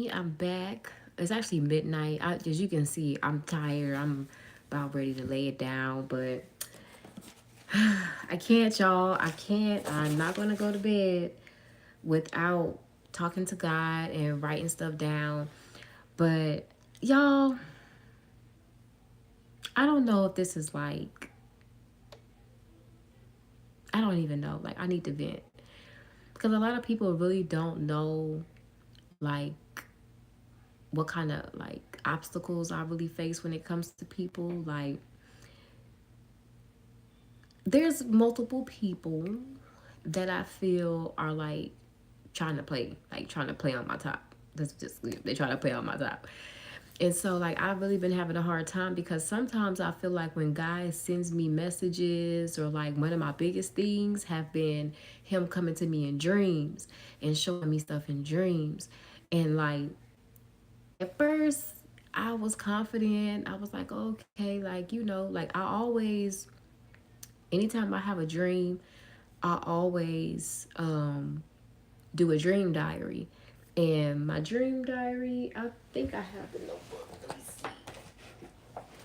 I'm back. It's actually midnight. As you can see, I'm tired. I'm about ready to lay it down, but I can't, y'all. I can't. I'm not going to go to bed without talking to God and writing stuff down. But, y'all, I don't know if this is like, I don't even know. Like, I need to vent. Because a lot of people really don't know, like, what kind of, like, obstacles I really face when it comes to people. Like, there's multiple people that I feel are like trying to play on my top. That's just they try to play on my top. And so like I've really been having a hard time because sometimes I feel like when guys sends me messages or like one of my biggest things have been him coming to me in dreams and showing me stuff in dreams. And like at first I was confident. I was like, okay, like like I always anytime I have a dream, I always do a dream diary. And my dream diary, I think I have the notebook. Let me see.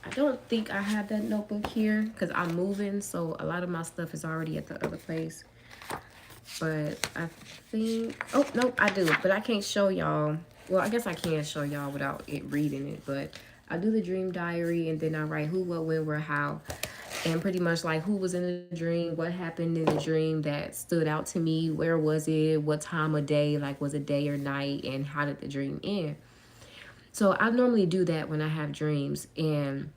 I don't think I have that notebook here because I'm moving, so a lot of my stuff is already at the other place. But I think, oh, nope, I do. But I can't show y'all. Well, I guess I can show y'all without it reading it. But I do the dream diary and then I write who, what, when, where, how. And pretty much like who was in the dream, what happened in the dream that stood out to me, where was it, what time of day, like was it day or night, and how did the dream end. So I normally do that when I have dreams. And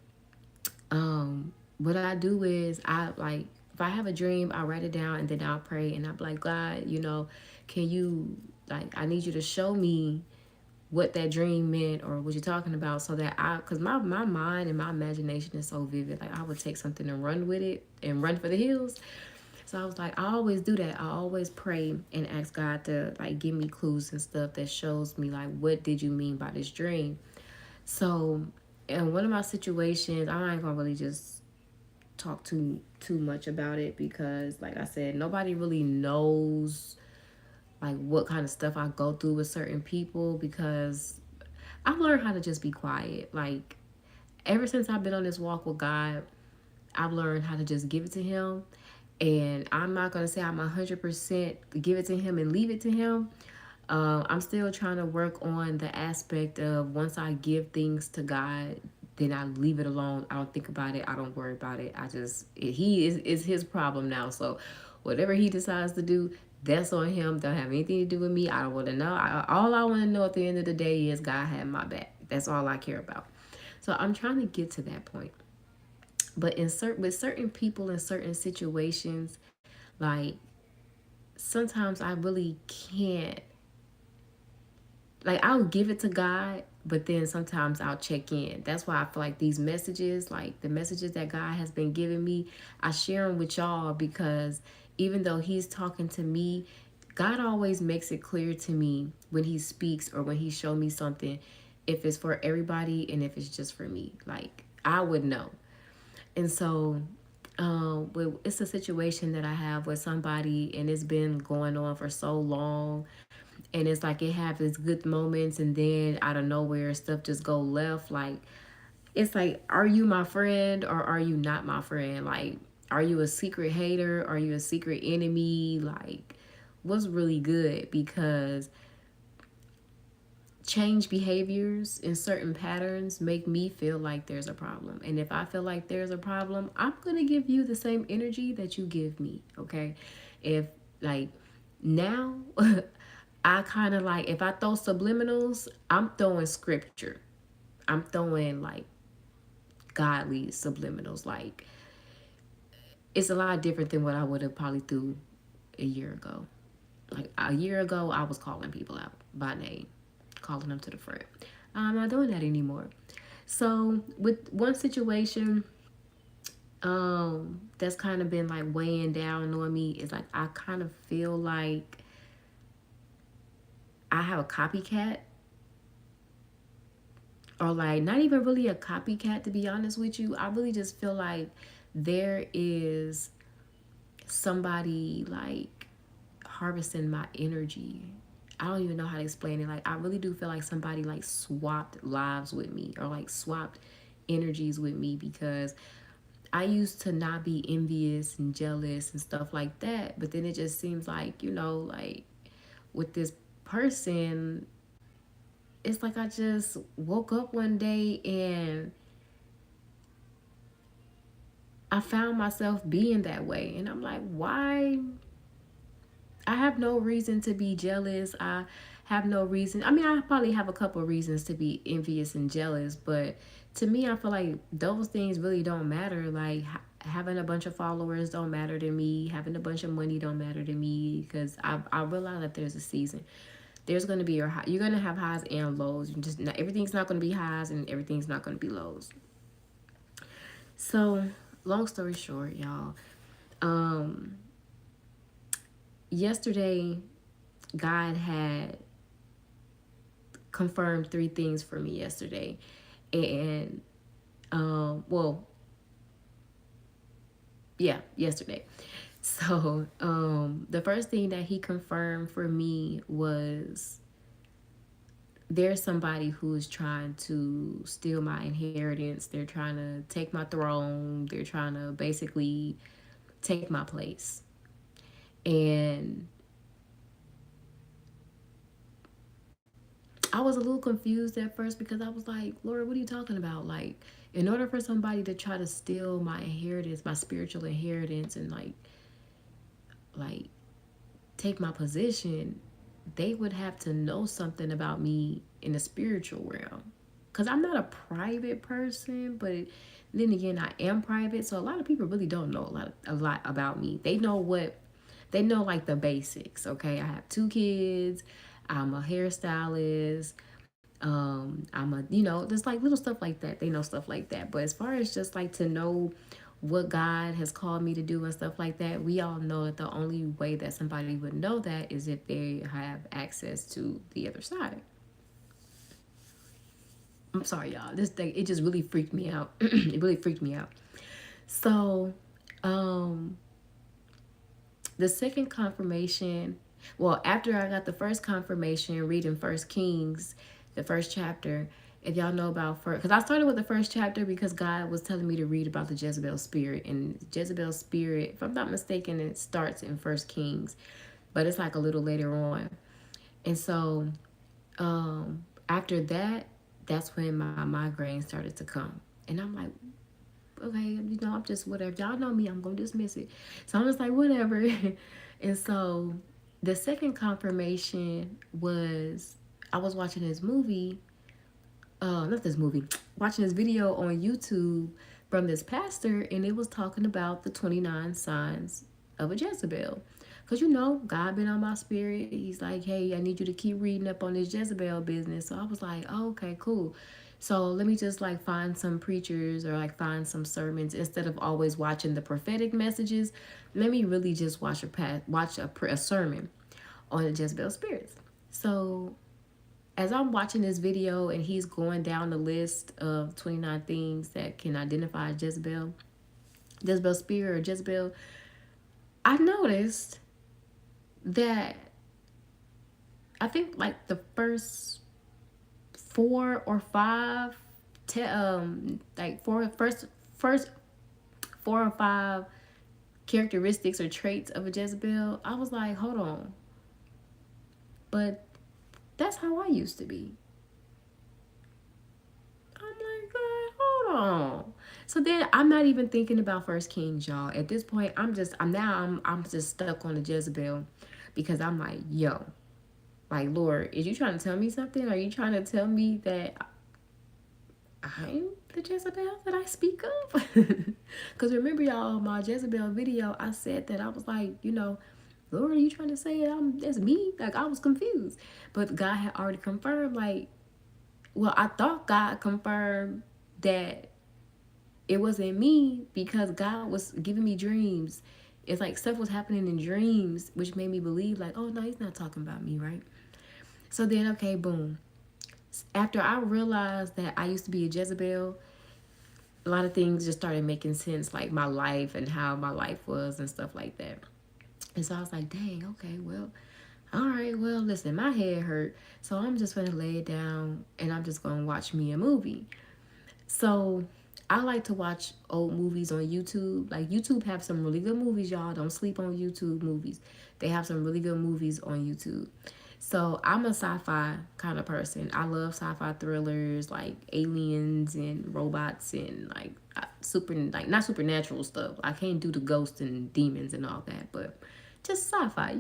what I do is I like if I have a dream, I write it down and then I'll pray and I'm like, God, can you like I need you to show me what that dream meant or what you're talking about so that because my mind and my imagination is so vivid. Like I would take something and run with it and run for the hills. So I was like, I always do that. I always pray and ask God to like give me clues and stuff that shows me like what did you mean by this dream. So in one of my situations, I ain't gonna really just talk too much about it because like I said, nobody really knows like what kind of stuff I go through with certain people because I've learned how to just be quiet. Like ever since I've been on this walk with God, I've learned how to just give it to him. And I'm not gonna say I'm 100% give it to him and leave it to him. I'm still trying to work on the aspect of once I give things to God, then I leave it alone. I don't think about it. I don't worry about it. He is his problem now. So whatever he decides to do, that's on him. Don't have anything to do with me. I don't want to know. All I want to know at the end of the day is God had my back. That's all I care about. So I'm trying to get to that point. But with certain people in certain situations, like sometimes I really can't like I'll give it to God, but then sometimes I'll check in. That's why I feel like these messages, like the messages that God has been giving me, I share them with y'all because even though he's talking to me, God always makes it clear to me when he speaks or when he show me something if it's for everybody and if it's just for me. Like I would know. And so it's a situation that I have with somebody and it's been going on for so long and it's like it have its good moments and then out of nowhere stuff just go left. Like it's like, are you my friend or are you not my friend? Like are you a secret hater, are you a secret enemy? Like what's really good? Because change behaviors and certain patterns make me feel like there's a problem, and if I feel like there's a problem, I'm gonna give you the same energy that you give me. Okay, if like now I kind of like if I throw subliminals, I'm throwing scripture. I'm throwing like godly subliminals. Like it's a lot different than what I would have probably threw a year ago. Like a year ago, I was calling people out by name, calling them to the front. I'm not doing that anymore. So with one situation, that's kind of been like weighing down on me is like I kind of feel like I have a copycat or like not even really a copycat to be honest with you. I really just feel like there is somebody like harvesting my energy. I don't even know how to explain it. Like, I really do feel like somebody like swapped lives with me, or like swapped energies with me, because I used to not be envious and jealous and stuff like that. But then it just seems like, like with this person, it's like I just woke up one day and I found myself being that way. And I'm like, why? I have no reason to be jealous. I have no reason. I mean, I probably have a couple of reasons to be envious and jealous, but to me, I feel like those things really don't matter. Like, having a bunch of followers don't matter to me. Having a bunch of money don't matter to me, because I realize that there's a season. There's going to be you're going to have highs and lows. You just not, everything's not going to be highs and everything's not going to be lows. So, long story short, y'all. Um, Yesterday, God had confirmed 3 things for me yesterday. And well, yeah, yesterday. So the first thing that he confirmed for me was, there's somebody who is trying to steal my inheritance. They're trying to take my throne. They're trying to basically take my place. And I was a little confused at first, because I was like, Lord, what are you talking about? Like, in order for somebody to try to steal my inheritance, my spiritual inheritance, and like take my position, they would have to know something about me in the spiritual realm. Cause I'm not a private person, but then again, I am private. So a lot of people really don't know a lot about me. They know like the basics. Okay, I have 2 kids. I'm a hairstylist. I'm a, there's like little stuff like that. They know stuff like that. But as far as just like to know what God has called me to do and stuff like that, we all know that the only way that somebody would know that is if they have access to the other side. I'm sorry, y'all. This thing, it just really freaked me out. It really freaked me out. So, um, the second confirmation, well, after I got the first confirmation reading First Kings, the first chapter, if y'all know about first, because I started with the first chapter because God was telling me to read about the Jezebel spirit. And Jezebel spirit, if I'm not mistaken, it starts in First Kings, but it's like a little later on. And so after that, that's when my migraine started to come. And I'm like, okay, I'm just whatever. Y'all know me, I'm going to dismiss it. So I'm just like, whatever. And so the second confirmation was, I was watching this movie, not this movie, watching this video on YouTube from this pastor, and it was talking about the 29 signs of a Jezebel. Because, God been on my spirit. He's like, hey, I need you to keep reading up on this Jezebel business. So I was like, oh, okay, cool. So let me just like find some preachers or like find some sermons instead of always watching the prophetic messages. Let me really just watch a sermon on the Jezebel spirits. So as I'm watching this video and he's going down the list of 29 things that can identify Jezebel spirit or Jezebel, I noticed that I think like the first 4 or 5 like first 4 or 5 characteristics or traits of a Jezebel, I was like, hold on. But that's how I used to be. I'm like, God, hold on. So then I'm not even thinking about First Kings, y'all. At this point, I'm just stuck on the Jezebel, because I'm like, yo, like, Lord, is you trying to tell me something? Are you trying to tell me that I'm the Jezebel that I speak of? Because remember, y'all, my Jezebel video, I said that I was like, Lord, are you trying to say that's me? Like, I was confused. But God had already confirmed, like, well, I thought God confirmed that it wasn't me, because God was giving me dreams. It's like stuff was happening in dreams, which made me believe, like, oh, no, he's not talking about me, right? So then, okay, boom. After I realized that I used to be a Jezebel, a lot of things just started making sense, like my life and how my life was and stuff like that. And so I was like, dang, okay, well, all right, well, listen, my head hurt, so I'm just gonna lay it down and I'm just gonna watch me a movie. So I like to watch old movies on YouTube. Like YouTube have some really good movies, y'all. Don't sleep on YouTube movies. They have some really good movies on YouTube. So I'm a sci-fi kind of person. I love sci-fi thrillers like aliens and robots and like super like not supernatural stuff. I can't do the ghosts and demons and all that, but just sci-fi,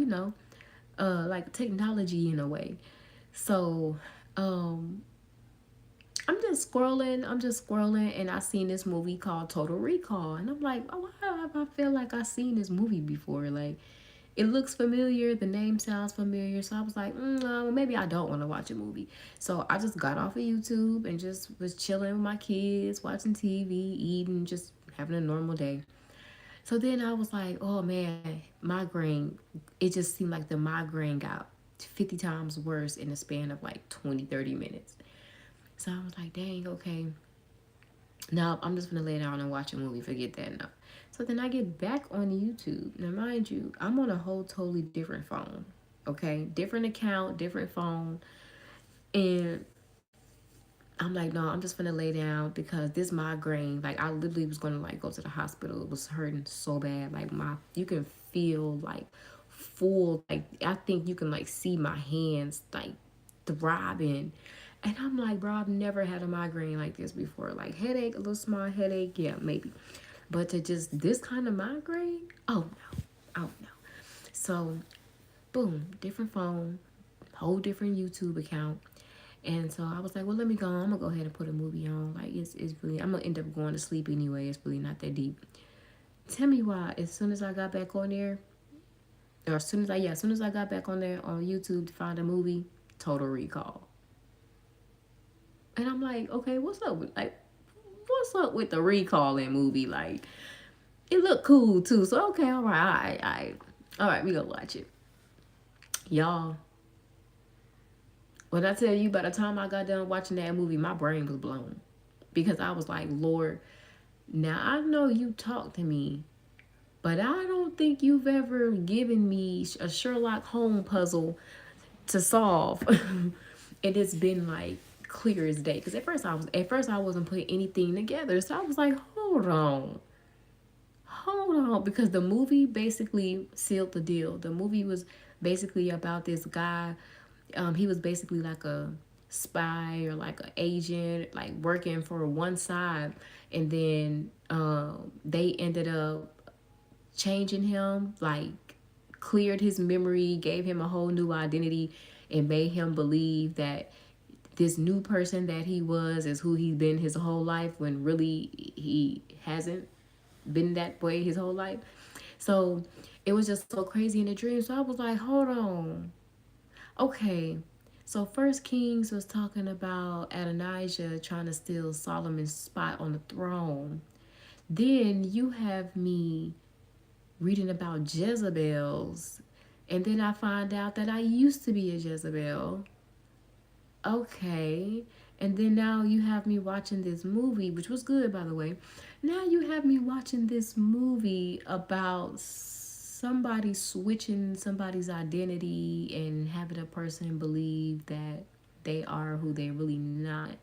like technology in a way. So, um I'm just scrolling, and I seen this movie called Total Recall, and I'm like, oh, why have I feel like I seen this movie before? Like, it looks familiar, the name sounds familiar, so I was like, maybe I don't want to watch a movie. So I just got off of YouTube and just was chilling with my kids, watching TV, eating, just having a normal day. So then I was like, oh man, migraine. It just seemed like the migraine got 50 times worse in the span of like 20, 30 minutes. So I was like, dang, okay. Now I'm just gonna lay down and watch a movie. Forget that now. So then I get back on YouTube. Now, mind you, I'm on a whole totally different phone. Okay, different account, different phone, and I'm like, no, I'm just gonna lay down because this migraine, like, I literally was gonna like go to the hospital. It was hurting so bad. Like you can feel like full. Like I think you can like see my hands like throbbing. And I'm like, bro, I've never had a migraine like this before. Like headache, a little small headache, yeah, maybe. But to just this kind of migraine, oh no, oh no. So, boom, different phone, whole different YouTube account. And so I was like, well, let me go. I'm gonna go ahead and put a movie on. Like it's really, I'm gonna end up going to sleep anyway. It's really not that deep. Tell me why. As soon as I got back on there, or as soon as I got back on there on YouTube to find a movie, Total Recall. And I'm like, okay, what's up with the recalling movie? Like, it looked cool too. So okay, all right, we gonna watch it, y'all. When I tell you, by the time I got done watching that movie, my brain was blown because I was like, Lord, now I know you talk to me, but I don't think you've ever given me a Sherlock Holmes puzzle to solve. And it's been like clear as day. Because at first I wasn't putting anything together. So I was like, hold on, because the movie basically sealed the deal. The movie was basically about this guy. He was basically like a spy or like an agent, like working for one side, and then they ended up changing him, like cleared his memory, gave him a whole new identity, and made him believe that this new person that he was is who he's been his whole life when really he hasn't been that way his whole life. So it was just so crazy in the dream. So I was like, hold on. Okay. So First Kings was talking about Adonijah trying to steal Solomon's spot on the throne. Then you have me reading about Jezebels. And then I find out that I used to be a Jezebel. Okay. And then now you have me watching this movie, which was good, by the way. Now you have me watching this movie about somebody switching somebody's identity and having a person believe that they are who they're really not.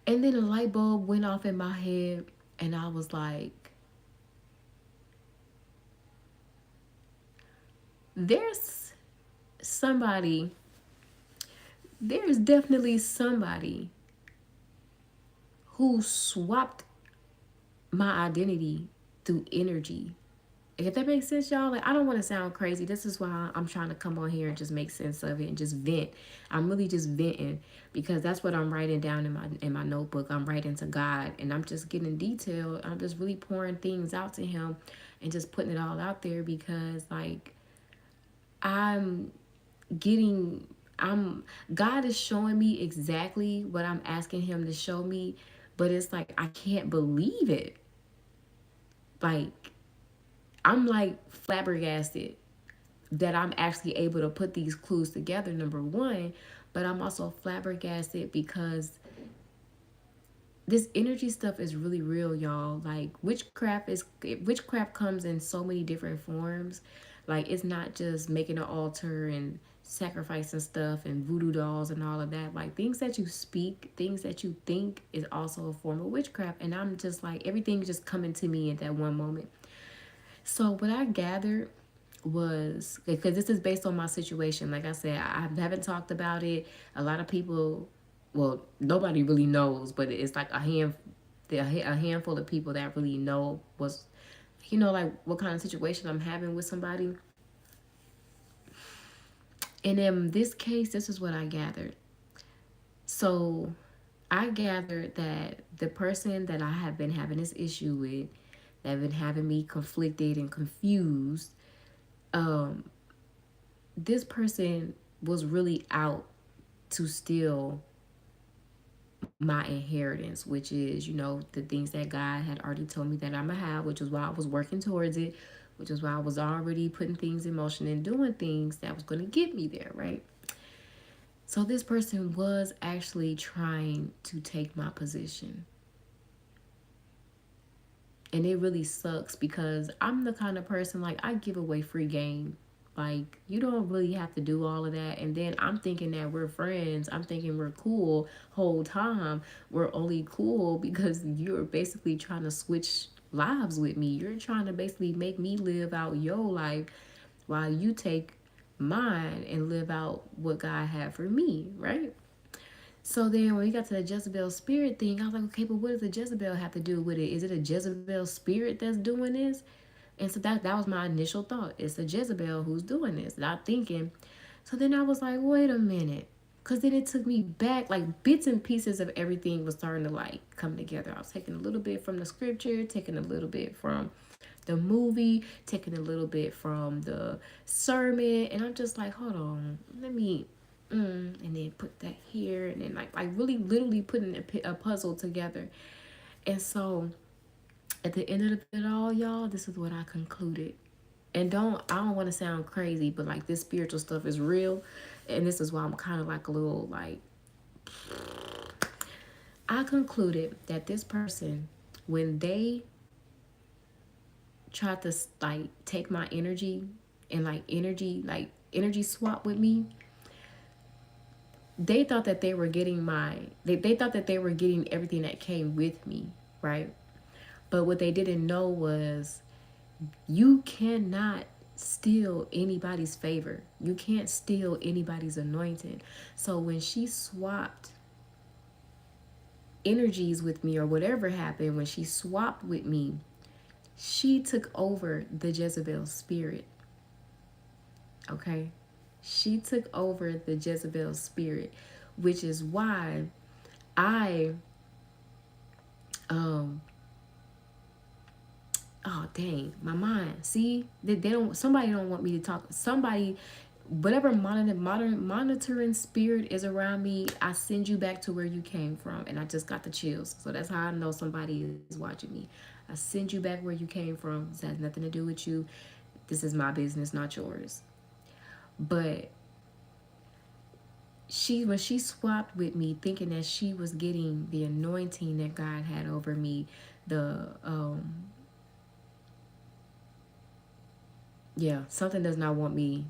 And then a light bulb went off in my head, and I was like, there's somebody, there's definitely somebody who swapped my identity through energy. If that makes sense, y'all. Like, I don't want to sound crazy. This is why I'm trying to come on here and just make sense of it and just vent. I'm really just venting because that's what I'm writing down in my notebook. I'm writing to God, and I'm just getting detailed. I'm just really pouring things out to him and just putting it all out there because like I'm getting I'm God is showing me exactly what I'm asking him to show me, but it's like I can't believe it. Like I'm like flabbergasted that I'm actually able to put these clues together, number one, but I'm also flabbergasted because this energy stuff is really real, y'all. Like witchcraft comes in so many different forms. Like, it's not just making an altar and sacrificing stuff and voodoo dolls and all of that. Like, things that you speak, things that you think is also a form of witchcraft. And I'm just like, everything just coming to me at that one moment. So what I gathered was, because this is based on my situation. Like I said, I haven't talked about it. A lot of people, well, nobody really knows, but it's like a handful of people that really know what's, like what kind of situation I'm having with somebody. And in this case, this is what I gathered. So I gathered that the person that I have been having this issue with, that have been having me conflicted and confused, um, this person was really out to steal my inheritance, which is, the things that God had already told me that I'm gonna have, which is why I was working towards it, which is why I was already putting things in motion and doing things that was gonna get me there, right? So this person was actually trying to take my position. And it really sucks because I'm the kind of person, like, I give away free game. Like, you don't really have to do all of that. And then I'm thinking that we're friends. I'm thinking we're cool whole time. We're only cool because you're basically trying to switch lives with me. You're trying to basically make me live out your life while you take mine and live out what God had for me, right? So then when we got to the Jezebel spirit thing, I was like, okay, but what does the Jezebel have to do with it? Is it a Jezebel spirit that's doing this? And so that was my initial thought. It's a Jezebel who's doing this. Not thinking. So then I was like, wait a minute. Because then it took me back, like bits and pieces of everything was starting to like come together. I was taking a little bit from the scripture, taking a little bit from the movie, taking a little bit from the sermon. And I'm just like, hold on, let me and then put that here, and then like really literally putting a puzzle together. And so at the end of it all, y'all, this is what I concluded. And I don't want to sound crazy, but like this spiritual stuff is real, and this is why I'm kind of like a little like, I concluded that this person, when they tried to like take my energy and like energy swap with me, they thought that they were getting they thought that they were getting everything that came with me, right? But what they didn't know was, you cannot steal anybody's favor. You can't steal anybody's anointing. So when she swapped energies with me, or whatever happened, when she swapped with me, she took over the Jezebel spirit. Okay? She took over the Jezebel spirit, which is why I oh dang, my mind. See, they don't. Somebody don't want me to talk. Somebody, whatever monitoring spirit is around me, I send you back to where you came from, and I just got the chills. So that's how I know somebody is watching me. I send you back where you came from. This has nothing to do with you. This is my business, not yours. But when she swapped with me, thinking that she was getting the anointing that God had over me, the yeah, something does not want me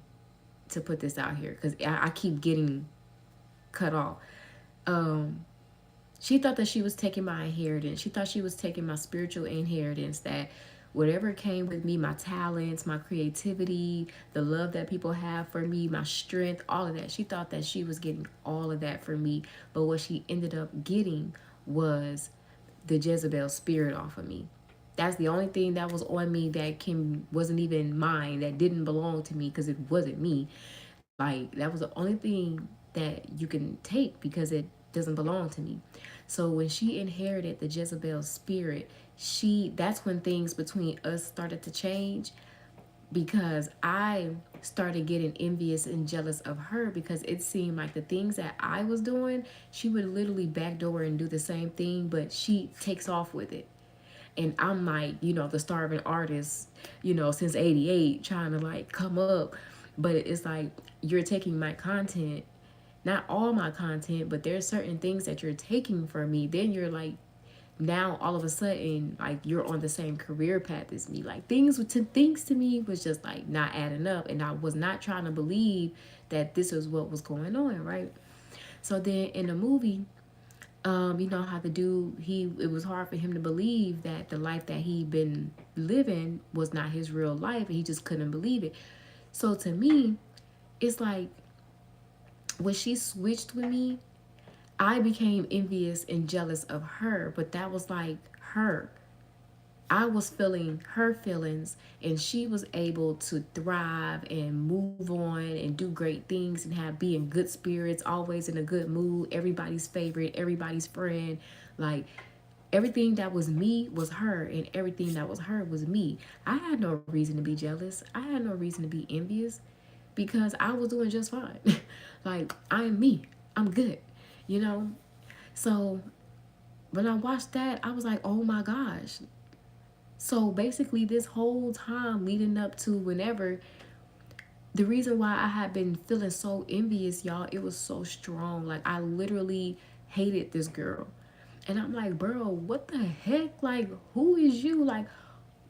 to put this out here because I keep getting cut off. She thought that she was taking my inheritance. She thought she was taking my spiritual inheritance, that whatever came with me, my talents, my creativity, the love that people have for me, my strength, all of that. She thought that she was getting all of that for me. But what she ended up getting was the Jezebel spirit off of me. That's the only thing that was on me that wasn't even mine, that didn't belong to me because it wasn't me. Like, that was the only thing that you can take because it doesn't belong to me. So when she inherited the Jezebel spirit, that's when things between us started to change, because I started getting envious and jealous of her, because it seemed like the things that I was doing, she would literally backdoor and do the same thing, but she takes off with it. And I'm like, the starving artist, since 88, trying to like come up. But it's like, you're taking my content, not all my content, but there's certain things that you're taking from me. Then you're like now all of a sudden, like, you're on the same career path as me. Like, things to me was just like not adding up, and I was not trying to believe that this is what was going on, right? So then in the movie, you know how the dude, it was hard for him to believe that the life that he'd been living was not his real life, and he just couldn't believe it. So to me, it's like when she switched with me, I became envious and jealous of her, but that was like her. I was feeling her feelings, and she was able to thrive and move on and do great things and be in good spirits, always in a good mood, everybody's favorite, everybody's friend. Like, everything that was me was her, and everything that was her was me. I had no reason to be jealous. I had no reason to be envious because I was doing just fine. Like, I'm me. I'm good, you know? So when I watched that, I was like, oh my gosh. So basically, this whole time leading up to whenever, the reason why I had been feeling so envious, y'all, it was so strong. Like, I literally hated this girl. And I'm like, bro, what the heck? Like, who is you? Like,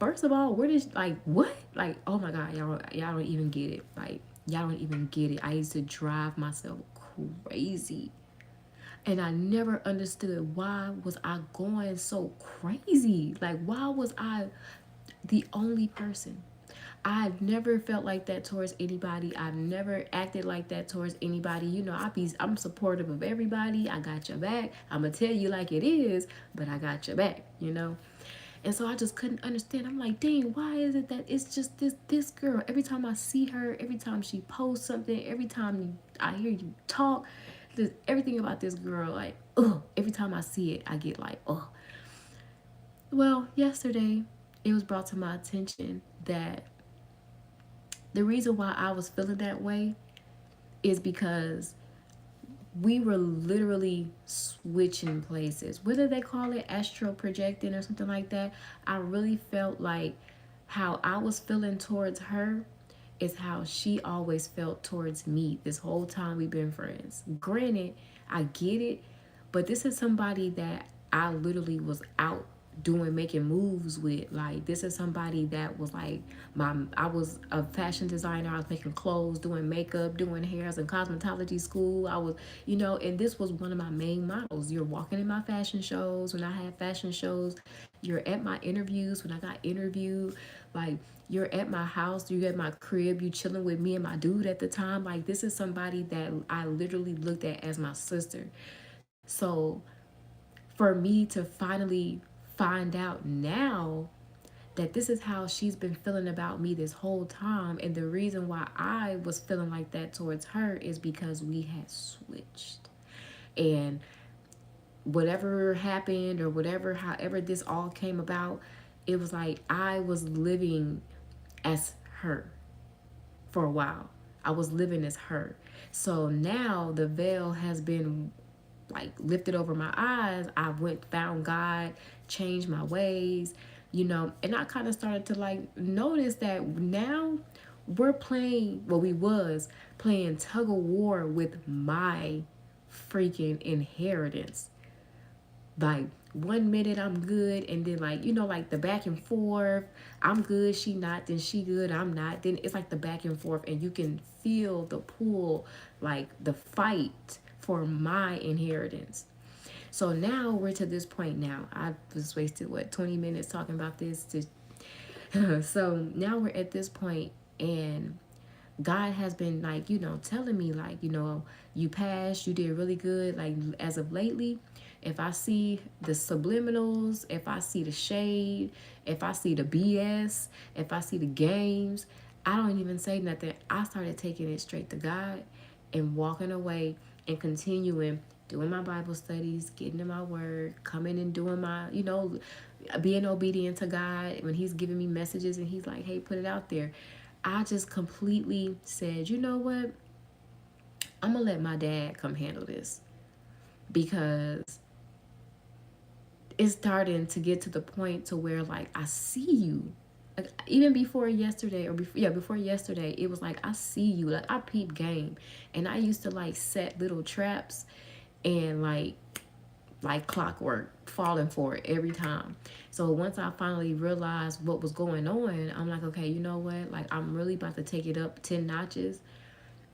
first of all, where did, like, what? Like, oh my God, y'all don't even get it. Like, y'all don't even get it. I used to drive myself crazy. And I never understood, why was I going so crazy? Like, why was I the only person? I've never felt like that towards anybody. I've never acted like that towards anybody. You know, I'm supportive of everybody. I got your back. I'm gonna tell you like it is, but I got your back, you know? And so I just couldn't understand. I'm like, dang, why is it that it's just this girl? Every time I see her, every time she posts something, every time I hear you talk, everything about this girl, like, ugh. Every time I see it, I get like, ugh. Well, yesterday, it was brought to my attention that the reason why I was feeling that way is because we were literally switching places. Whether they call it astral projecting or something like that, I really felt like how I was feeling towards her is how she always felt towards me this whole time we've been friends. Granted, I get it, but this is somebody that I literally was out making moves with. Like, this is somebody that was like I was a fashion designer. I was making clothes, doing makeup, doing hairs in cosmetology school. I was, you know, and this was one of my main models. You're walking in my fashion shows when I had fashion shows. You're at my interviews when I got interviewed. Like, you're at my house, you're at my crib, you chilling with me and my dude at the time. Like, this is somebody that I literally looked at as my sister. So for me to finally find out now that this is how she's been feeling about me this whole time, and the reason why I was feeling like that towards her is because we had switched. And whatever happened, or whatever, however this all came about, it was like I was living as her for a while. I was living as her. So now the veil has been like lifted over my eyes. I found God, changed my ways, you know, and I kind of started to like notice that now we was playing tug of war with my freaking inheritance. Like, 1 minute I'm good, and then, like, you know, like the back and forth, I'm good, she not, then she good, I'm not, then it's like the back and forth, and you can feel the pull, like the fight for my inheritance. So now we're to this point. Now I've just wasted 20 minutes talking about this so now we're at this point, and God has been, like, you know, telling me, like, you know, you passed, you did really good. Like, as of lately, if I see the subliminals, if I see the shade, if I see the BS, if I see the games, I don't even say nothing. I started taking it straight to God and walking away and continuing doing my Bible studies, getting in my word, coming and doing my, you know, being obedient to God when he's giving me messages and he's like, hey, put it out there. I just completely said, you know what? I'm going to let my dad come handle this, because it's starting to get to the point to where, like, I see you. Like, even before yesterday, before yesterday, it was like, I see you. Like, I peep game. And I used to, like, set little traps and, like, like clockwork, falling for it every time. So once I finally realized what was going on, I'm like, okay, you know what? Like, I'm really about to take it up 10 notches.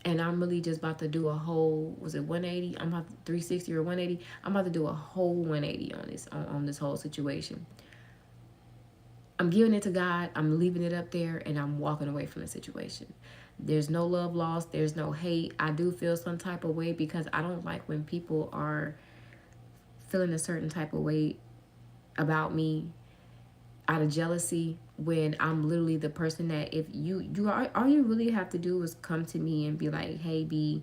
And I'm really just about to do a whole, was it 180? I'm about to 360 or 180. I'm about to do a whole 180 on this, on this whole situation. I'm giving it to God. I'm leaving it up there, and I'm walking away from the situation. There's no love lost. There's no hate. I do feel some type of way because I don't like when people are feeling a certain type of way about me out of jealousy, when I'm literally the person that, if you are, all you really have to do is come to me and be like, hey B,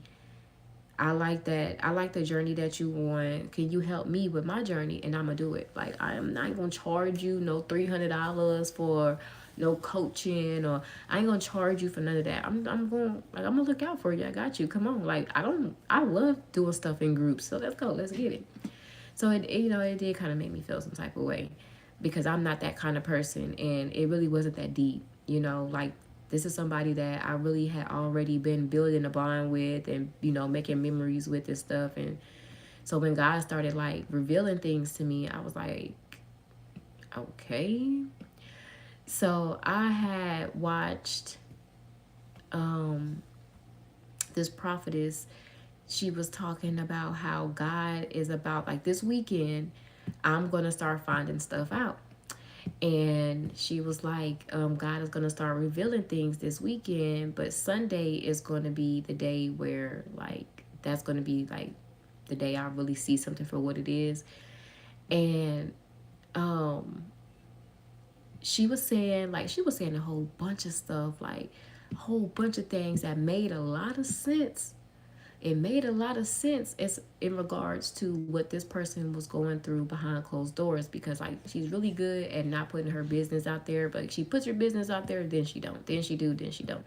I like that. I like the journey that you want. Can you help me with my journey? And I'm gonna do it. Like, I am not gonna charge you no $300 for no coaching, or I ain't gonna charge you for none of that. I'm going, like, I'm gonna look out for you. I got you. Come on. Like, I love doing stuff in groups. So let's go. Let's get it. So it did kind of make me feel some type of way, because I'm not that kind of person, and it really wasn't that deep. Like, this is somebody that I really had already been building a bond with, and making memories with and stuff. And so when God started like revealing things to me, I was like, okay. So I had watched this prophetess. She was talking about how God is about, like, this weekend I'm gonna start finding stuff out. And she was like, God is going to start revealing things this weekend, but Sunday is going to be the day where, like, that's going to be like the day I really see something for what it is. And she was saying a whole bunch of stuff, like a whole bunch of things that made a lot of sense. It made a lot of sense as in regards to what this person was going through behind closed doors, because, like, she's really good at not putting her business out there, but she puts her business out there, then she don't, then she do, then she don't.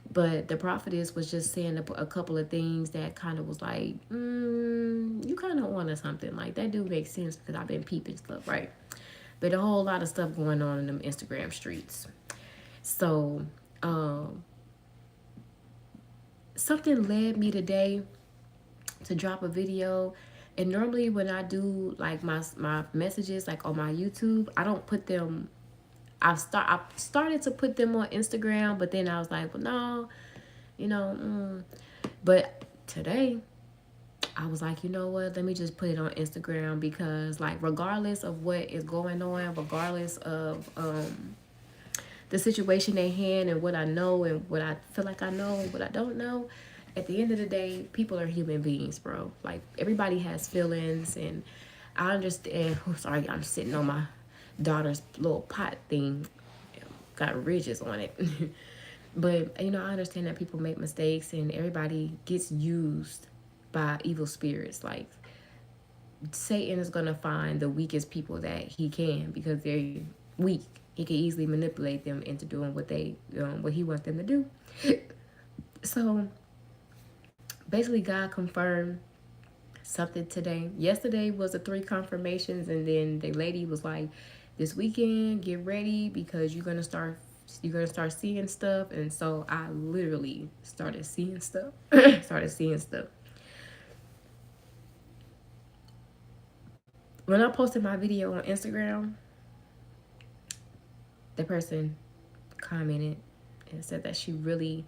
But the prophetess was just saying a couple of things that kind of was like, you kind of wanted something like that. Do make sense, because I've been peeping stuff, right? But a whole lot of stuff going on in them Instagram streets. So something led me today to drop a video. And normally when I do like my messages, like on my YouTube, I don't put them, I started to put them on Instagram, but then I was like, well, no, but today I was like, you know what, let me just put it on Instagram, because, like, regardless of what is going on, regardless of the situation at hand, and what I know and what I feel like I know and what I don't know, at the end of the day, people are human beings, bro. Like, everybody has feelings, and I understand. Oh, sorry, I'm sitting on my daughter's little pot thing. Got ridges on it. But, I understand that people make mistakes, and everybody gets used by evil spirits. Like, Satan is going to find the weakest people that he can, because they're weak. He can easily manipulate them into doing what he wants them to do. So basically, God confirmed something today. Yesterday was the 3 confirmations, and then the lady was like, this weekend, get ready, because you're gonna start seeing stuff. And so I literally started seeing stuff. When I posted my video on Instagram, the person commented and said that she really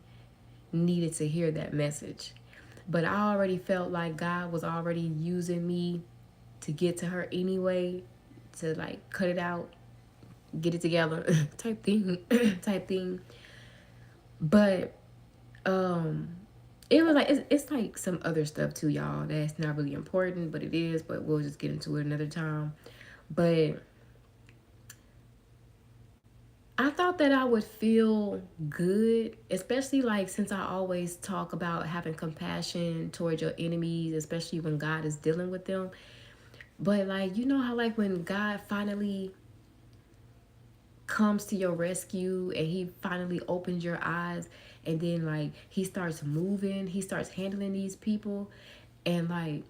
needed to hear that message. But I already felt like God was already using me to get to her anyway, to, like, cut it out, get it together type thing. But it was like, it's like some other stuff too, y'all, that's not really important, but it is. But we'll just get into it another time. But I thought that I would feel good, especially, like, since I always talk about having compassion towards your enemies, especially when God is dealing with them. But, like, you know how, like, when God finally comes to your rescue and he finally opens your eyes, and then, like, he starts moving, he starts handling these people. And, like,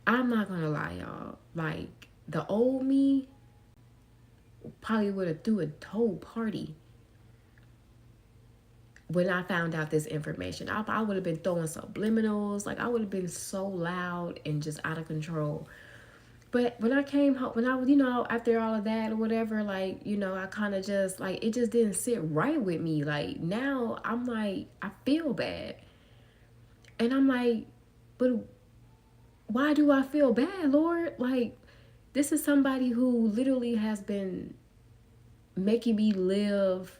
I'm not gonna lie, y'all, like, the old me probably would have threw a whole party. when I found out this information. I would have been throwing subliminals. Like, I would have been so loud and just out of control. But when I came home, when I was, after all of that or whatever, like, I kind of just, like, it just didn't sit right with me. Like, now I'm like, I feel bad. And I'm like, but why do I feel bad, Lord? Like, this is somebody who literally has been making me live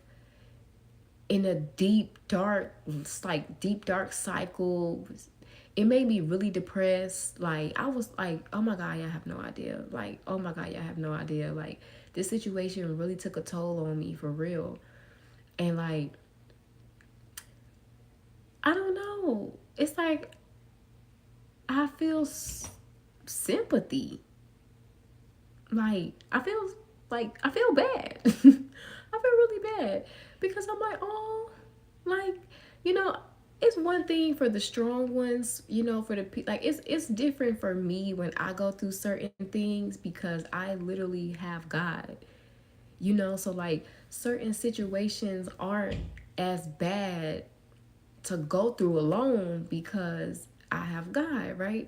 in a deep, dark cycle. It made me really depressed. Like, I was like, oh my God, I have no idea. Like, oh my God, I have no idea. Like, this situation really took a toll on me for real. And like, I don't know. It's like, I feel sympathy. Like, I feel bad. I feel really bad because I'm like, oh, like, you know, it's one thing for the strong ones, for the like, it's different for me when I go through certain things because I literally have God. So like, certain situations aren't as bad to go through alone because I have God, right?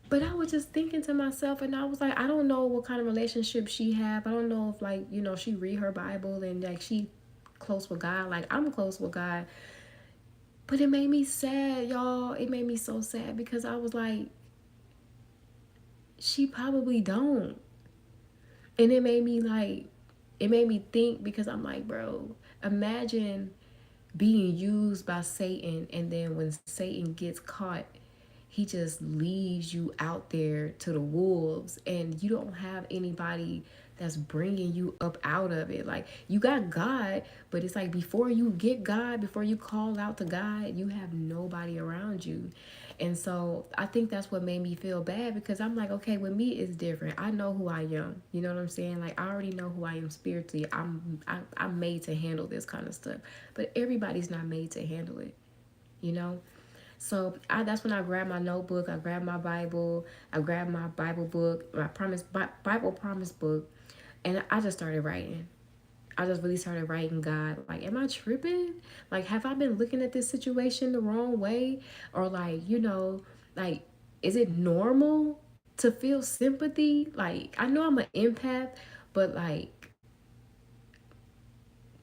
But I was just thinking to myself, and I was like, I don't know what kind of relationship she have. I don't know if, like, she read her Bible and like she close with God, like I'm close with God. But it made me sad, y'all. It made me so sad because I was like, she probably don't. And it made me think because I'm like, bro, imagine being used by Satan, and then when Satan gets caught, he just leaves you out there to the wolves, and you don't have anybody that's bringing you up out of it. Like, you got God, but it's like, before you get God, before you call out to God, you have nobody around you. And so I think that's what made me feel bad because I'm like, okay, with me it's different. I know who I am. You know what I'm saying? Like, I already know who I am spiritually. I'm made to handle this kind of stuff. But everybody's not made to handle it, you know? So that's when I grabbed my notebook, I grabbed my Bible, I grabbed my Bible book, my Bible promise book, and I just started writing. I just really started writing God. Like, am I tripping? Like, have I been looking at this situation the wrong way? Or like, like, is it normal to feel sympathy? Like, I know I'm an empath, but like,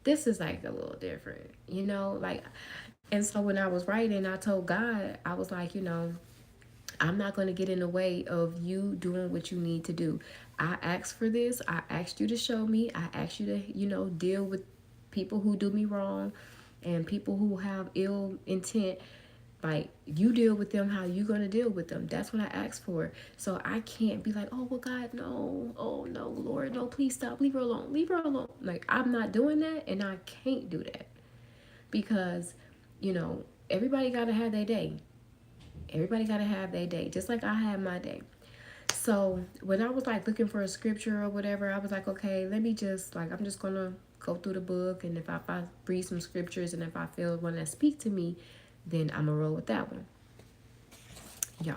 this is like a little different, Like, and so when I was writing, I told God, I was like, I'm not going to get in the way of you doing what you need to do. I asked for this. I asked you to show me. I asked you to, deal with people who do me wrong and people who have ill intent. Like, you deal with them how you going to deal with them. That's what I asked for. So I can't be like, oh, well, God, no. Oh, no, Lord, no, please stop. Leave her alone. Leave her alone. Like, I'm not doing that, and I can't do that because, everybody got to have their day. Everybody got to have their day, just like I had my day. So when I was like looking for a scripture or whatever, I was like, okay, let me just like, I'm just going to go through the book. And if I read some scriptures and if I feel one that speak to me, then I'm going to roll with that one. Y'all,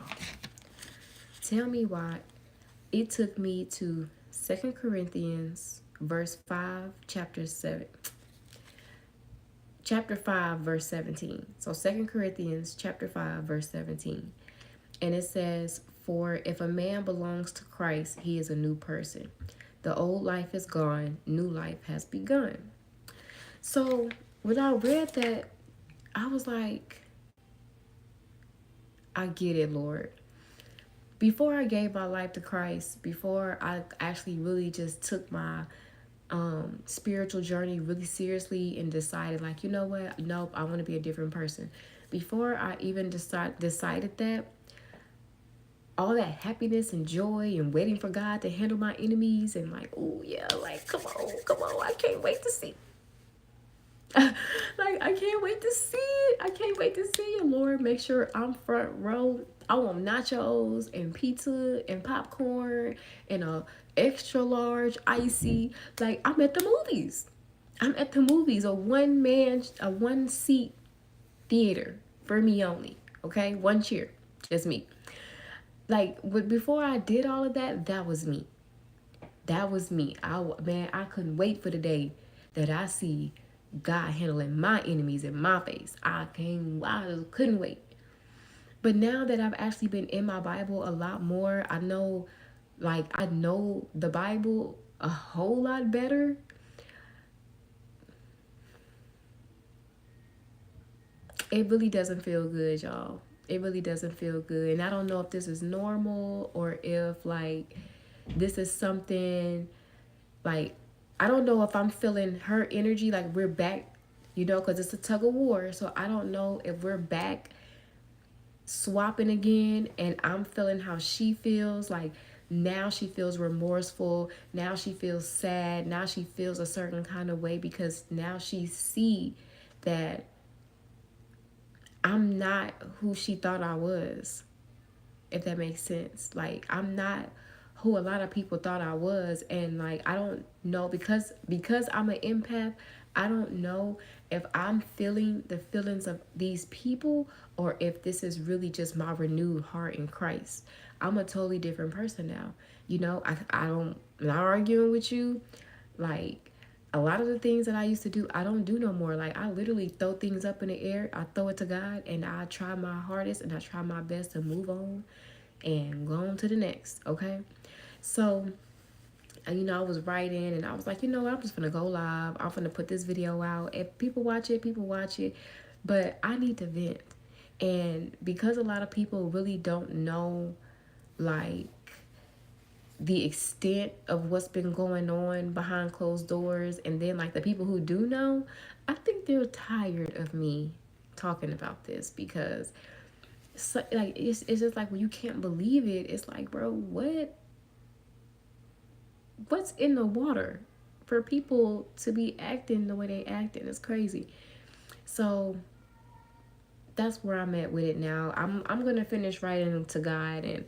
tell me why it took me to 2 Corinthians verse 5, chapter 5 verse 17. So 2 Corinthians chapter 5 verse 17. And it says, for if a man belongs to Christ, he is a new person. The old life is gone, new life has begun. So when I read that, I was like, I get it, Lord. Before I gave my life to Christ, before I actually really just took my spiritual journey really seriously and decided, like, you know what, nope, I want to be a different person. Before I even decided that, all that happiness and joy and waiting for God to handle my enemies and like, oh yeah, like, come on, I can't wait to see. Like, I can't wait to see it. I can't wait to see it, Lord. Make sure I'm front row. I want nachos and pizza and popcorn and a extra large icy. Like, I'm at the movies. I'm at the movies. A one seat theater for me only. Okay, one cheer, just me. Like, but before I did all of that, that was me. That was me. I couldn't wait for the day that I see God handling my enemies in my face. I just couldn't wait. But now that I've actually been in my Bible a lot more, I know the Bible a whole lot better. It really doesn't feel good, y'all. It really doesn't feel good. And I don't know if this is normal or if like this is something like I don't know if I'm feeling her energy like we're back, because it's a tug of war. So I don't know if we're back swapping again and I'm feeling how she feels like now she feels remorseful, now she feels sad, now she feels a certain kind of way because now she see that I'm not who she thought I was, if that makes sense. Like I'm not who a lot of people thought I was, and like I don't know because I'm an empath, I don't know if I'm feeling the feelings of these people or if this is really just my renewed heart in Christ. I'm a totally different person now. I don't, I'm not arguing with you. Like a lot of the things that I used to do, I don't do no more. Like I literally throw things up in the air, I throw it to God, and I try my hardest and I try my best to move on and go on to the next. Okay, so I was writing and I was like, I'm just gonna go live. I'm gonna put this video out. If people watch it, people watch it. But I need to vent. And because a lot of people really don't know like the extent of what's been going on behind closed doors, and then like the people who do know, I think they're tired of me talking about this because so, like it's just like when you can't believe it, it's like, bro, what's in the water for people to be acting the way they acting? It's crazy. So that's where I'm at with it now. I'm gonna finish writing to God, and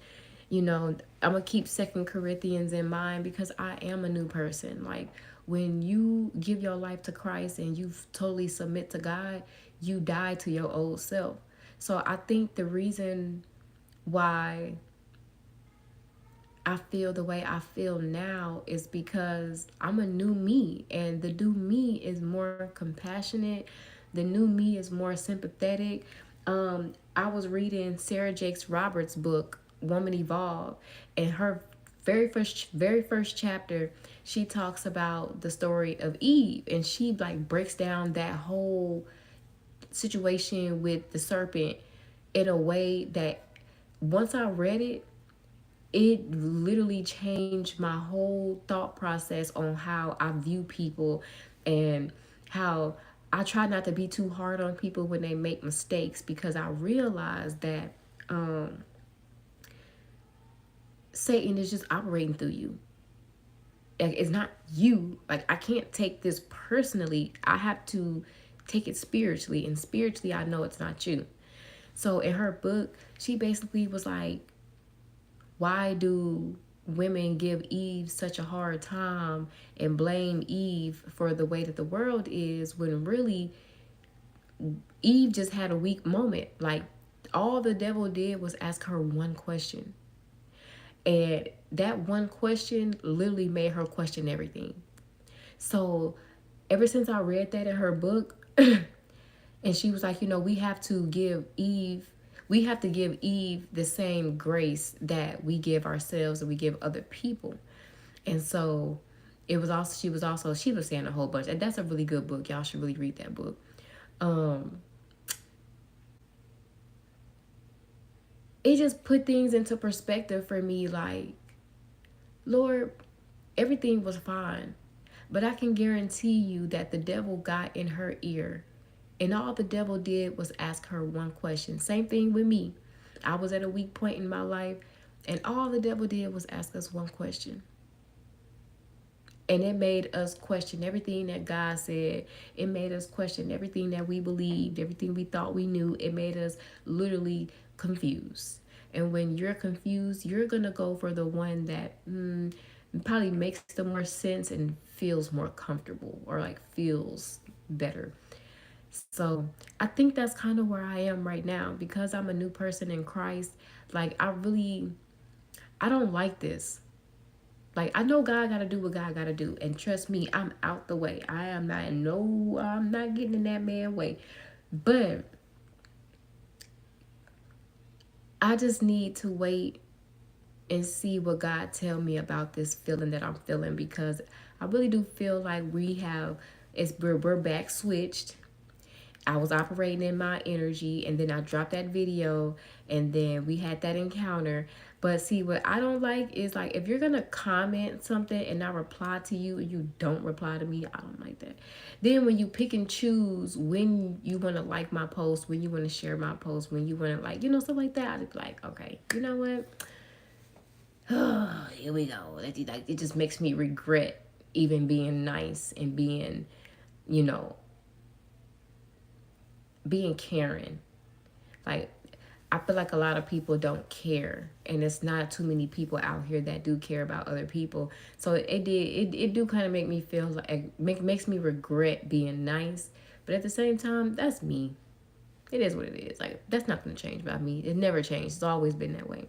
I'm gonna keep Second Corinthians in mind because I am a new person. Like when you give your life to Christ and you totally submit to God, you die to your old self. So I think the reason why I feel the way I feel now is because I'm a new me, and the new me is more compassionate. The new me is more sympathetic. I was reading Sarah Jakes Roberts' book, Woman Evolve, and her very first chapter, she talks about the story of Eve, and she like breaks down that whole situation with the serpent in a way that once I read it, it literally changed my whole thought process on how I view people and how I try not to be too hard on people when they make mistakes because I realize that Satan is just operating through you. Like it's not you. Like I can't take this personally. I have to take it spiritually, and spiritually I know it's not you. So in her book, she basically was like, why do women give Eve such a hard time and blame Eve for the way that the world is when really Eve just had a weak moment? Like all the devil did was ask her one question. And that one question literally made her question everything. So ever since I read that in her book, and she was like, we have to give Eve the same grace that we give ourselves and we give other people. And so she was saying a whole bunch. And that's a really good book. Y'all should really read that book. It just put things into perspective for me, like, Lord, everything was fine. But I can guarantee you that the devil got in her ear. And all the devil did was ask her one question. Same thing with me. I was at a weak point in my life, and all the devil did was ask us one question. And it made us question everything that God said. It made us question everything that we believed, everything we thought we knew. It made us literally confused. And when you're confused, you're going to go for the one that probably makes the more sense and feels more comfortable or like feels better. So I think that's kind of where I am right now because I'm a new person in Christ. Like I don't like this. Like, I know God got to do what God got to do. And trust me, I'm out the way. I'm not getting in that man's way. But I just need to wait and see what God tell me about this feeling that I'm feeling, because I really do feel like we're back switched. I was operating in my energy, and then I dropped that video, and then we had that encounter. But see, what I don't like is, like, if you're gonna comment something and I reply to you and you don't reply to me, I don't like that. Then when you pick and choose when you want to like my post, when you want to share my post, when you want to, like, stuff like that, I just be like, okay, you know what? Here we go. Like, it just makes me regret even being nice and you know, being caring. Like, I feel like a lot of people don't care, and it's not too many people out here that do care about other people. So it do kind of make me feel like makes me regret being nice, but at the same time, that's me. It is what it is. Like, that's not gonna change about me. It never changed. It's always been that way.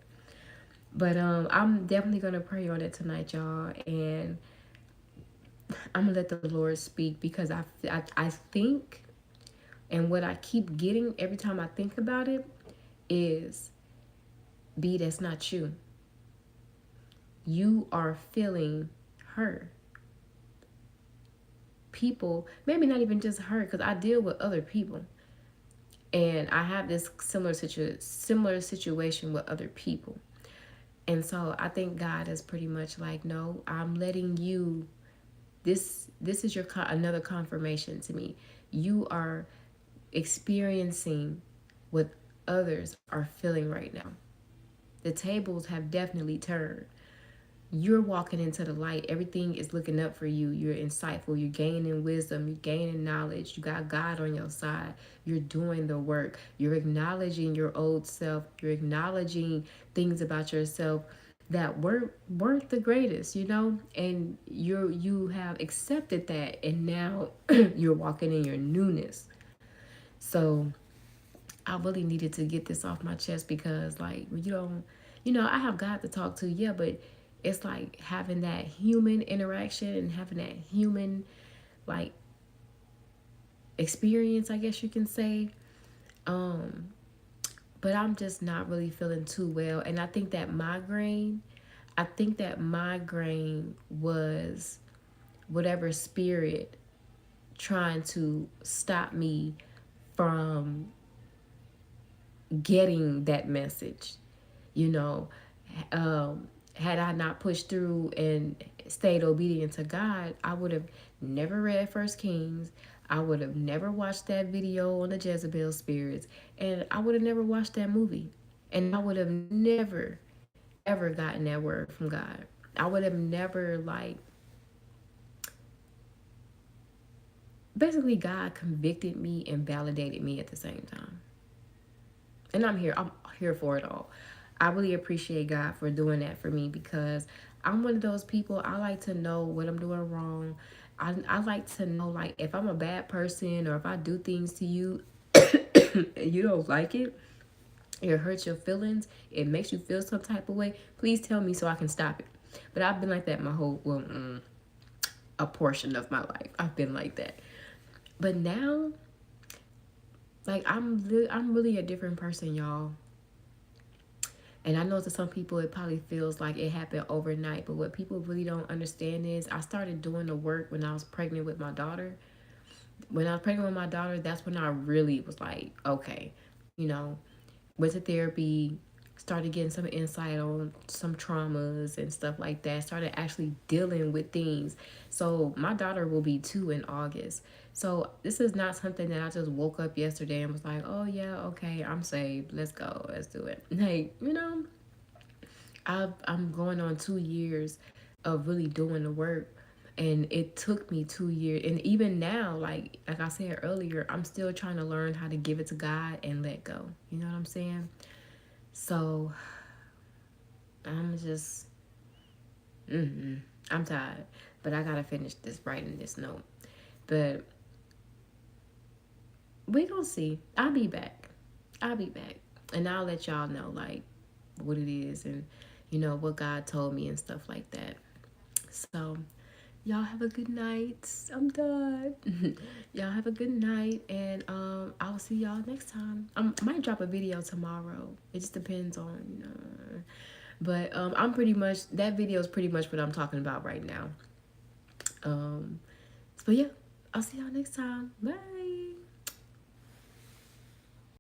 But I'm definitely gonna pray on it tonight, y'all, and I'm gonna let the Lord speak, because I think, and what I keep getting every time I think about it is, B, that's not you. You are feeling her. People, maybe not even just her, because I deal with other people, and I have this similar situation with other people. And so I think God is pretty much like, no, I'm letting you. This is your another confirmation to me. You are experiencing what others are feeling right now. The tables have definitely turned. You're walking into the light. Everything is looking up for you. You're insightful. You're gaining wisdom. You're gaining knowledge. You got God on your side. You're doing the work. You're acknowledging your old self. You're acknowledging things about yourself that weren't the greatest, and you have accepted that, and now you're walking in your newness. So I really needed to get this off my chest, because, like, you don't, I have God to talk to, yeah, but it's like having that human interaction and having that human, like, experience, I guess you can say. Um, but I'm just not really feeling too well. And I think that migraine was whatever spirit trying to stop me from getting that message. You know, had I not pushed through and stayed obedient to God, I would have never read First Kings. I would have never watched that video on the Jezebel spirits, and I would have never watched that movie, and I would have never ever gotten that word from God. I would have never, like, basically God convicted me and validated me at the same time. And I'm here for it all. I really appreciate God for doing that for me, because I'm one of those people, I like to know what I'm doing wrong. I like to know, like, if I'm a bad person, or if I do things to you and you don't like it hurts your feelings, it makes you feel some type of way, please tell me so I can stop it. But I've been like that my whole, a portion of my life. I've been like that. But now, like, I'm really a different person, y'all. And I know to some people it probably feels like it happened overnight, but what people really don't understand is I started doing the work when I was pregnant with my daughter. When I was pregnant with my daughter, that's when I really was like, okay, you know, went to therapy, started getting some insight on some traumas and stuff like that, started actually dealing with things. So my daughter will be 2 in August. So this is not something that I just woke up yesterday and was like, oh yeah, okay, I'm saved, let's go, let's do it. Like, I'm going on 2 years of really doing the work, and it took me 2 years. And even now, like I said earlier, I'm still trying to learn how to give it to God and let go. You know what I'm saying? So I'm just, I'm tired, but I gotta finish this writing this note. But we gonna see. I'll be back. I'll be back, and I'll let y'all know, like, what it is, and what God told me and stuff like that. So y'all have a good night. I'm done. Y'all have a good night, and I'll see y'all next time. I might drop a video tomorrow. It just depends on, but I'm pretty much, that video is pretty much what I'm talking about right now. But yeah, I'll see y'all next time. Bye.